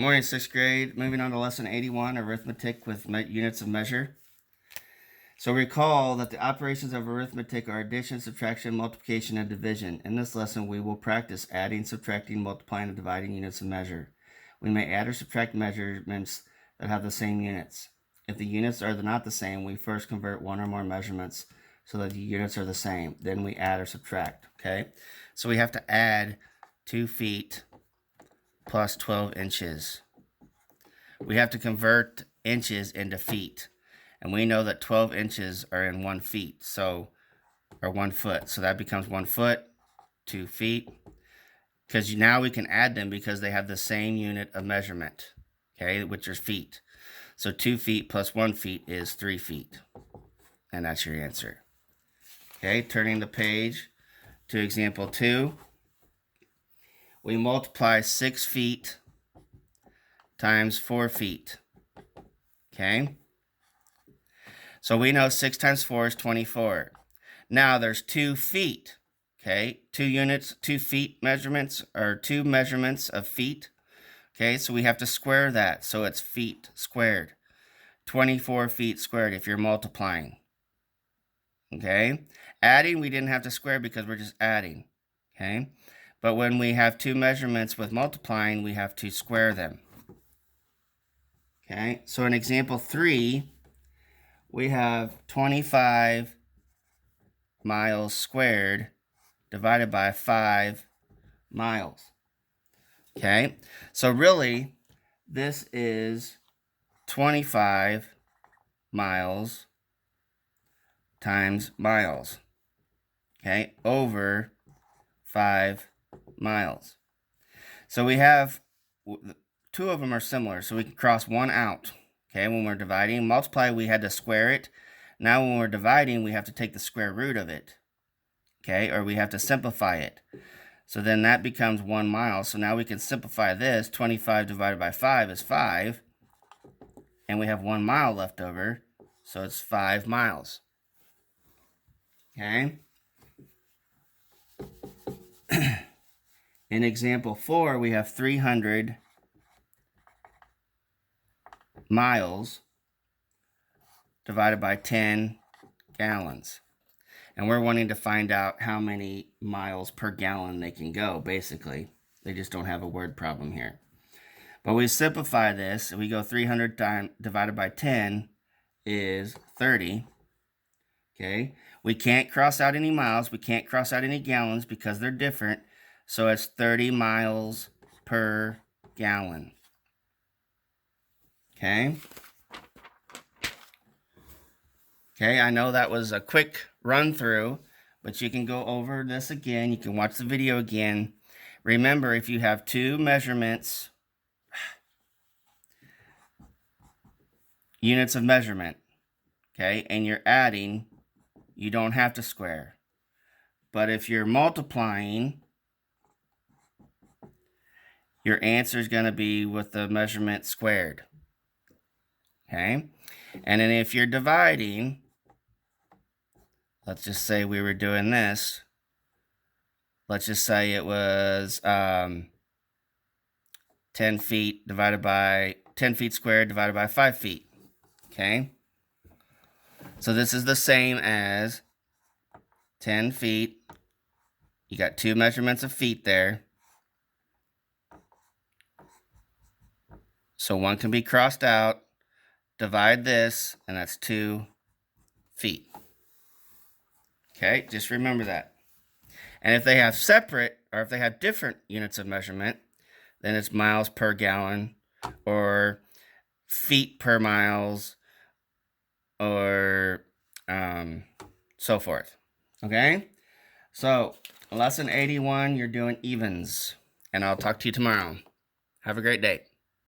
Morning, 6th grade. Moving on to lesson 81, arithmetic with units of measure. So recall that the operations of arithmetic are addition, subtraction, multiplication, and division. In this lesson, we will practice adding, subtracting, multiplying, and dividing units of measure. We may add or subtract measurements that have the same units. If the units are not the same, we first convert one or more measurements so that the units are the same. Then we add or subtract, okay? So we have to add 2 feet plus 12 inches. We have to convert inches into feet. And we know that 12 inches are in 1 feet, or 1 foot. So that becomes 1 foot, 2 feet. Because now we can add them because they have the same unit of measurement, okay, which is feet. So 2 feet plus 1 feet is 3 feet. And that's your answer. Okay, turning the page to example 2. We multiply 6 feet times 4 feet. Okay? So we know 6 times 4 is 24. Now there's 2 feet. Okay? 2 units, 2 feet measurements, or 2 measurements of feet. Okay? So we have to square that. So it's feet squared. 24 feet squared if you're multiplying. Okay? Adding, we didn't have to square because we're just adding. Okay? But when we have 2 measurements with multiplying, we have to square them. Okay, so in example 3, we have 25 miles squared divided by 5 miles. Okay, so really, this is 25 miles times miles. Okay, over 5 miles. So we have 2 of them are similar, so we can cross one out. Okay, when we're dividing, multiply, we had to square it. Now when we're dividing, we have to take the square root of it. Okay, or we have to simplify it. So then that becomes 1 mile. So now we can simplify this. 25 divided by 5 is 5. And we have 1 mile left over. So it's 5 miles. Okay. In example 4, we have 300 miles divided by 10 gallons. And we're wanting to find out how many miles per gallon they can go, basically. They just don't have a word problem here. But we simplify this, and we go 300 divided by 10 is 30. Okay? We can't cross out any miles. We can't cross out any gallons because they're different. So it's 30 miles per gallon. Okay? Okay, I know that was a quick run through, but you can go over this again. You can watch the video again. Remember, if you have 2 measurements, units of measurement, okay, and you're adding, you don't have to square. But if you're multiplying, your answer is going to be with the measurement squared. Okay? And then if you're dividing, let's just say we were doing this. Let's just say it was 10 feet divided by 10 feet squared divided by 5 feet. Okay? So this is the same as 10 feet. You got 2 measurements of feet there. So one can be crossed out. Divide this, and that's 2 feet. Okay, just remember that. And if they have separate, or if they have different units of measurement, then it's miles per gallon, or feet per miles, or so forth. Okay? So, lesson 81, you're doing evens. And I'll talk to you tomorrow. Have a great day.